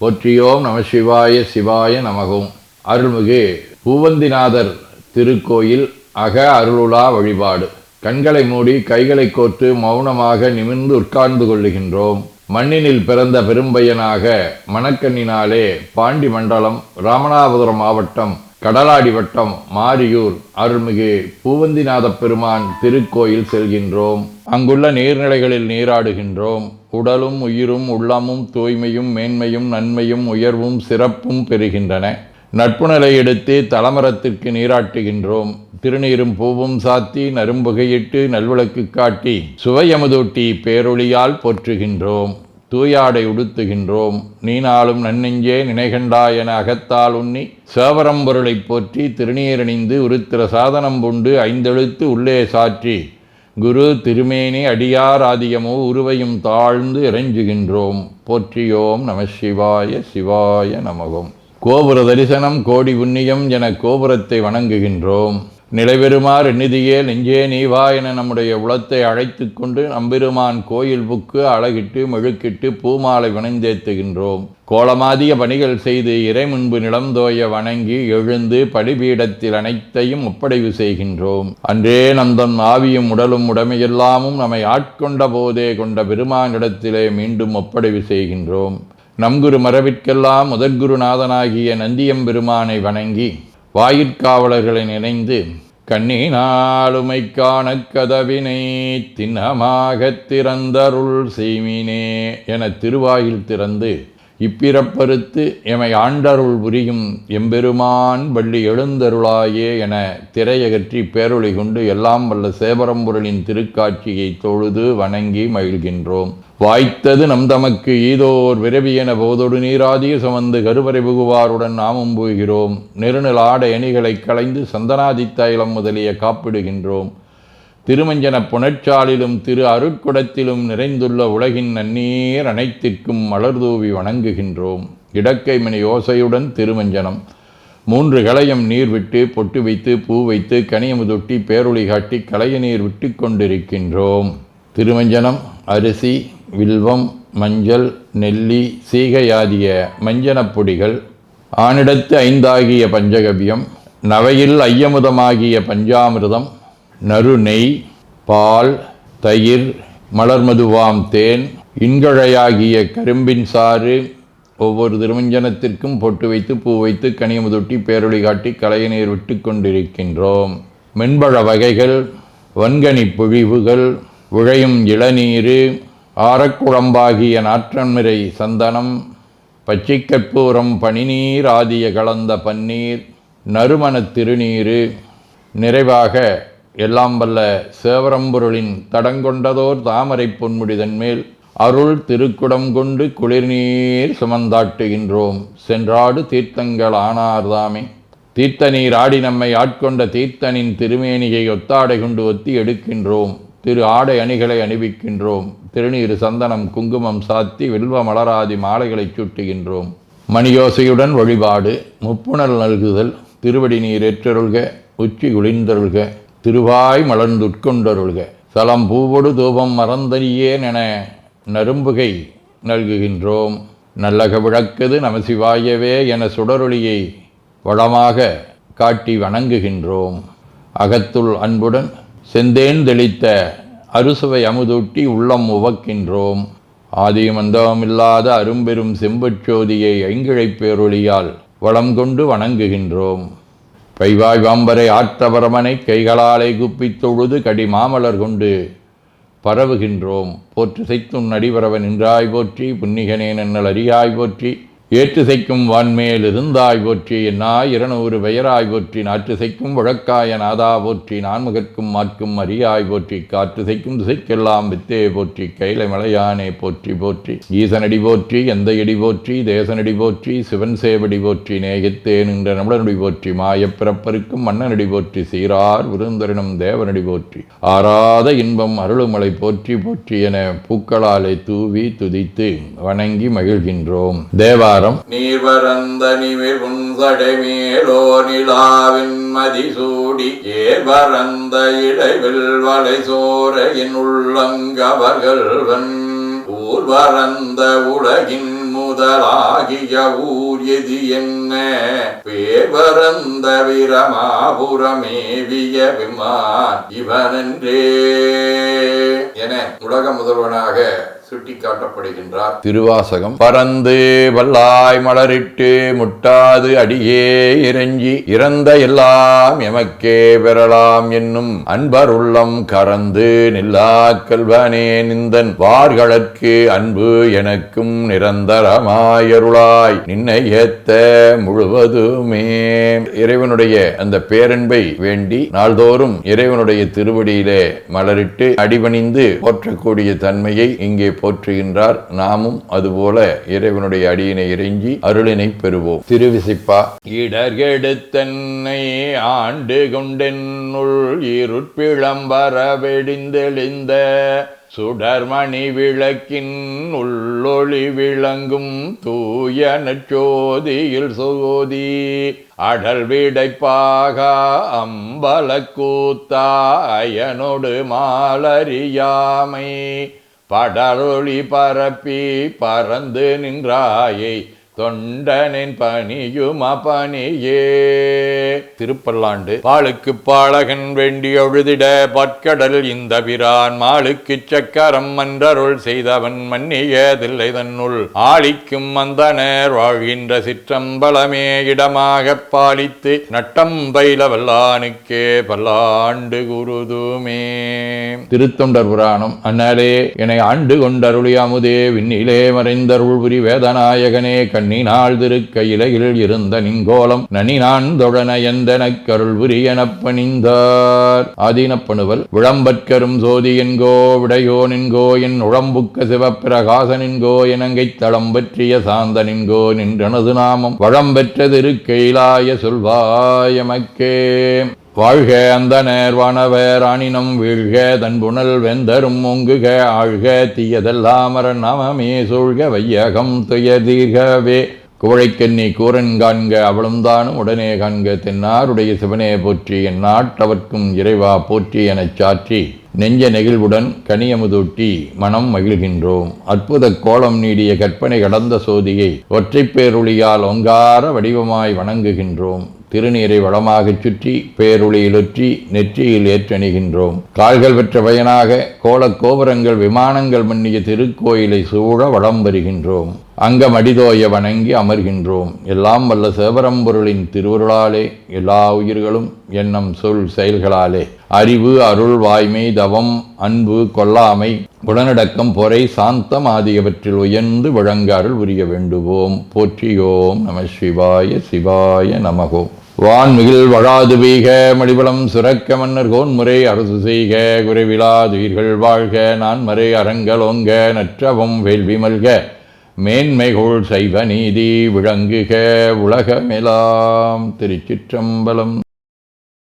போற்றியோம் நம சிவாய சிவாய நமகும். அருள்மிகு பூவந்திநாதர் திருக்கோயில் அக அருளுலா வழிபாடு. கண்களை மூடி கைகளை கோர்த்து மௌனமாக நிமிர்ந்து உட்கார்ந்து கொள்ளுகின்றோம். மண்ணினில் பிறந்த பெரும்பையனாக மணக்கண்ணினாலே பாண்டி மண்டலம் ராமநாதபுரம் மாவட்டம் கடலாடி வட்டம் மாரியூர் அருள்மிகு பூவந்திநாத பெருமான் திருக்கோயில் செல்கின்றோம். அங்குள்ள நீர்நிலைகளில் நீராடுகின்றோம். உடலும் உயிரும் உள்ளமும் தூய்மையும் மேன்மையும் நன்மையும் உயர்வும் சிறப்பும் பெறுகின்றன. நட்புணலை எடுத்து தலமரத்திற்கு நீராட்டுகின்றோம். திருநீரும் பூவும் சாத்தி நரும்புகையிட்டு நல்விளக்கு காட்டி சுவையமுதூட்டி பேரொளியால் போற்றுகின்றோம். தூயாடை உடுத்துகின்றோம். நீனாலும் நன்னெஞ்சே நினைகண்டா என அகத்தால் உண்ணி சேவரம்பொருளை போற்றி திருநீரணிந்து உருத்திர சாதனம் புண்டு ஐந்தெழுத்து உள்ளே சாற்றி குரு திருமேனி அடியார் ஆதியமோ உருவையும் தாழ்ந்து இறைஞ்சுகின்றோம். போற்றியோம் நம சிவாய சிவாய நமகும். கோபுர தரிசனம் கோடி புண்ணியம் என கோபுரத்தை வணங்குகின்றோம். நிலைபெறுமாறு நிதியே நெஞ்சே நீவா என நம்முடைய உளத்தை அழைத்து கொண்டு நம்பெருமான் கோயில் புக்கு அழகிட்டு மெழுக்கிட்டு பூமாலை வணந்தேத்துகின்றோம். கோலமாதிய பணிகள் செய்து இறை முன்பு நிலந்தோய வணங்கி எழுந்து படிபீடத்தில் அனைத்தையும் ஒப்படைவு செய்கின்றோம். அன்றே நந்தன் ஆவியும் உடலும் உடமையெல்லாமும் நம்மை ஆட்கொண்ட போதே கொண்ட பெருமானிடத்திலே மீண்டும் ஒப்படைவு செய்கின்றோம். நம்குரு மரபிற்கெல்லாம் முதற்குருநாதனாகிய நந்தியம்பெருமானை வணங்கி வாயிற்காவலர்களை நினைந்து கண்ணினாலுமை காண கதவினை திண்ணமாகத் திறந்தருள் செய்மினே என திருவாயில் திறந்து இப்பிறப்பறுத்து எமை ஆண்டருள் புரியும் எம்பெருமான் வள்ளி எழுந்தருளாயே என திரையகற்றி பேரொளி கொண்டு எல்லாம் வல்ல சேவரம்பொருளின் திருக்காட்சியை தொழுது வணங்கி மகிழ்கின்றோம். வாய்த்தது நம் தமக்கு ஈதோர் விரவியென போதொடு நீராதிய சுமந்து கருவறை புகுவாருடன் நாமும் போகிறோம். நெருநில ஆடை அணிகளை களைந்து சந்தனாதி தைலம் முதலிய காப்பிடுகின்றோம். திருமஞ்சன புனச்சாலிலும் திரு அருட்குடத்திலும் நிறைந்துள்ள உலகின் நன்னீர் அனைத்திற்கும் மலர்தூவி வணங்குகின்றோம். இடக்கை மணி ஓசையுடன் திருமஞ்சனம் 3 களையம் நீர் விட்டு பொட்டு வைத்து பூ வைத்து கனியமுதொட்டி பேரொளி காட்டி களைய நீர் விட்டு கொண்டிருக்கின்றோம். திருமஞ்சனம் அரிசி வில்வம் மஞ்சள் நெல்லி சீகையாதிய மஞ்சனப் பொடிகள், ஆனிடத்து 5 ஆகிய பஞ்சகவ்யம், நவையில் ஐயமுதமாகிய பஞ்சாமிர்தம், நறு நெய், பால், தயிர், மலர்மதுவாம் தேன், இன்கழையாகிய கரும்பின் சாறு, ஒவ்வொரு திருமஞ்சனத்திற்கும் பொட்டு வைத்து பூ வைத்து கனியமுதொட்டி பேரொளி காட்டி களைய நீர் விட்டு கொண்டிருக்கின்றோம். மென்பழ வகைகள், வன்கனி பொழிவுகள், உழையும் இளநீரு, ஆரக்குழம்பாகிய நாற்றன்மிரை சந்தனம், பச்சைக்கற்பூரம் பனிநீர் ஆதிய கலந்த பன்னீர், நறுமணத் திருநீரு, நிறைவாக எல்லாம் வல்ல சேவரம்பொருளின் தடங்கொண்டதோர் தாமரை பொன்முடிதன் மேல் அருள் திருக்குடம் கொண்டு குளிர்நீர் சுமந்தாட்டுகின்றோம். சென்றாடு தீர்த்தங்கள் ஆனார்தாமே. தீர்த்த நீர் ஆடி நம்மை ஆட்கொண்ட தீர்த்தனின் திருமேனியை ஒத்தாடை கொண்டு ஒத்தி எடுக்கின்றோம். திரு ஆடை அணிகளை அணிவிக்கின்றோம். திருநீர் சந்தனம் குங்குமம் சாத்தி வில்வ மலராதி மாலைகளை சூட்டுகின்றோம். மணியோசையுடன் வழிபாடு. முப்புணல் நல்குதல். திருவடி நீர் ஏற்றருள்க. உச்சி குளிர்ந்தருள்க. திருவாய் மலர்ந்துட்கொண்டருள்க. சலம் பூவொடு தூபம் மறந்தறியேன் என நரும்புகை நல்குகின்றோம். நல்லக விளக்குது நமசிவாயவே என சுடரொளியை வளமாக காட்டி வணங்குகின்றோம். அகத்துள் அன்புடன் செந்தேன் தெளித்த அறுசுவை அமுதூட்டி உள்ளம் உவக்கின்றோம். ஆதியும் அந்தமில்லாத அரும்பெரும் செம்பச்சோதியை ஐங்கிழைப் பேரொளியால் வளம் கொண்டு வணங்குகின்றோம். கைவாய் வாம்பரை ஆற்றவரமனை கைகளாலை குப்பித் தொழுது கடி மாமலர் கொண்டு பரவுகின்றோம். போற்று செய்தும் நடிவரவன் நின்றாய் போற்றி. புன்னிகனே நன்னல் அறியாய் போற்றி. ஏற்று செய்க்கும் வான்மேல் இருந்தாய் போற்றி. என்னாய் 200 பெயராய் போற்றி. நாற்று செய்க்கும் வழக்காய நாதா போற்றி. நான்முகற்கும் மாற்கும் அறியாய் போற்றி. காற்று செய்க்கும் திசைக்கெல்லாம் வித்தே போற்றி. கைலை மலையானே போற்றி போற்றி. ஈசனடி போற்றி. எந்த எடி போற்றி. தேசனடி போற்றி. சிவன் சேவடி போற்றி. நேயத்தே நின்ற நம்மளனடி போற்றி. மாயப்பிறப்பருக்கும் மன்னனடி போற்றி. சீரார் விருந்தரினும் தேவனடி போற்றி. ஆராத இன்பம் அருளுமலை போற்றி போற்றி என பூக்களாலே தூவி துதித்து வணங்கி மகிழ்கின்றோம். தேவா நீர்வரந்த நிமிர் புன்சடை மேலோ நிலாவின் மதிசூடி ஏர்வரந்த இடைவில் வலை சோர என் உள்ளங்கவர்கள்வன் ஊர்வரந்த உலகின் முதலாகிய ஊர் எது என்ன பேர்வரந்த வீரமாபுரமேவிய விமான் இவனென்றே என உலக முதல்வனாக சுட்டிக்காட்டப்படுகின்றார். திருவாசகம். பறந்து வல்லாய் மலரிட்டு முட்டாது அடியே இறைஞ்சி இறந்த எல்லாம் எமக்கே பெறலாம் என்னும் அன்பர் உள்ளம் கறந்து நில்லா கல்வனே நிந்தன் வார்களற்கு அன்பு எனக்கும் நிரந்தரமாயருளாய் நின்னை ஏத்த முழுவதுமே. இறைவனுடைய அந்த பேரன்பை வேண்டி நாள்தோறும் இறைவனுடைய திருவடியிலே மலரிட்டு அடிபணிந்து போற்றக்கூடிய தன்மையை இங்கே போற்றுகின்றார். நாமும் அதுபோல இறைவனுடைய அடியினை இறைஞ்சி அருளினை பெறுவோம். திருவிசிப்பா. இடர்கெடுத்தன்னை ஆண்டு கொண்டென்னுள் இருட்பிளம்பர வெடிந்தெளிந்த சுடர்மணி விளக்கின் உள்ளொளி விளங்கும் தூய நற்சோதியில் சோதி அடல் விடைப்பாக அம்பல கூத்தா அயனொடு மாலரியாமை படரொளி பரப்பி பறந்து நின்றாயை தொண்டனின் பணியும் பணியே. திருப்பல்லாண்டு. பாலுக்கு பாலகன் வேண்டி ஒழுதிட பற்கடல் இந்த பிரான் மாளுக்கு சக்கரம் மன்றருள் செய்தவன் மன்னியதில்லை தன்னுள் ஆளிக்கும் அந்தனர் வாழ்கின்ற சிற்றம்பலமே இடமாக பாலித்து நட்டம் பயில வல்லானுக்கே பல்லாண்டு குருதுமே. திருத்தொண்டர் புராணம். அண்ணலே என்னை ஆண்டு கொண்டருளி அமுதே விண்ணிலே மறைந்தருள் புரி வேதநாயகனே கண்ணினாள் திருக்கையிலையில் இருந்த நின்கோலம் நனினான் தொழன எந்தனக் கருள் புரியனப் பணிந்தார். ஆதீனப்பணுவல். விளம்பற்கரும் சோதி என்கோ விடையோ நின்கோ என் உழம்புக்க சிவப்பிரகாச நின்கோ எனங்கைத் தளம் பற்றிய சாந்த நின்கோ நின்றனது நாமம் வளம்பெற்ற திருக்கையிலாய சொல்வாயமக்கே. வாழ்க அந்தனர் வானவர் ஆனினம் வீழ்க தன்புணல் வெந்தரும் ஓங்குக ஆழ்க தீயதெல்லாமர நாமமே சூழ்க வையகம் துயதீர்கவே. குவழைக்கண்ணி கூரன் காண்க அவளும் தானும் உடனே காண்க தென்னாருடைய சிவனே போற்றி என் நாட்டவர்க்கும் இறைவா போற்றி எனச் சாற்றி நெஞ்ச நெகிழ்வுடன் கனியமுதூட்டி மனம் மகிழ்கின்றோம். அற்புத கோலம் நீடிய கற்பனை கடந்த சோதியை ஒற்றைப் பேருளியால் ஒங்கார வடிவமாய் வணங்குகின்றோம். திருநீரை வளமாகச் சுற்றி பேருளியிலொற்றி நெற்றியில் ஏற்றணிகின்றோம். கால்கள் பெற்ற பயனாக கோலக் கோபுரங்கள் விமானங்கள் மன்னிய திருக்கோயிலை சூழ வளம் வருகின்றோம். அங்கமடிதோய வணங்கி அமர்கின்றோம். எல்லாம் வல்ல சிவபரம்பொருளின் திருவருளாலே எல்லா உயிர்களும் எண்ணம் சொல் செயல்களாலே அறிவு அருள் வாய்மை தவம் அன்பு கொல்லாமை குணநடக்கம் பொறை சாந்தம் ஆகியவற்றில் உயர்ந்து வழங்க அருள் புரிய வேண்டுவோம். போற்றியோம் நம சிவாய சிவாய நமகோம். வான்மிகில் வழாது வீக மடிவளம் சுரக்க மன்னர் கோன்முறை அரசு செய்க குறைவிலாதுயிர்கள் வாழ்க நான்மறை அறங்கலோங்க நற்றவம் வேள்வி மல்க மேன்மைகோள் சைவ நீதி விளங்குக உலகமெலாம். திருச்சிற்றம்பலம்.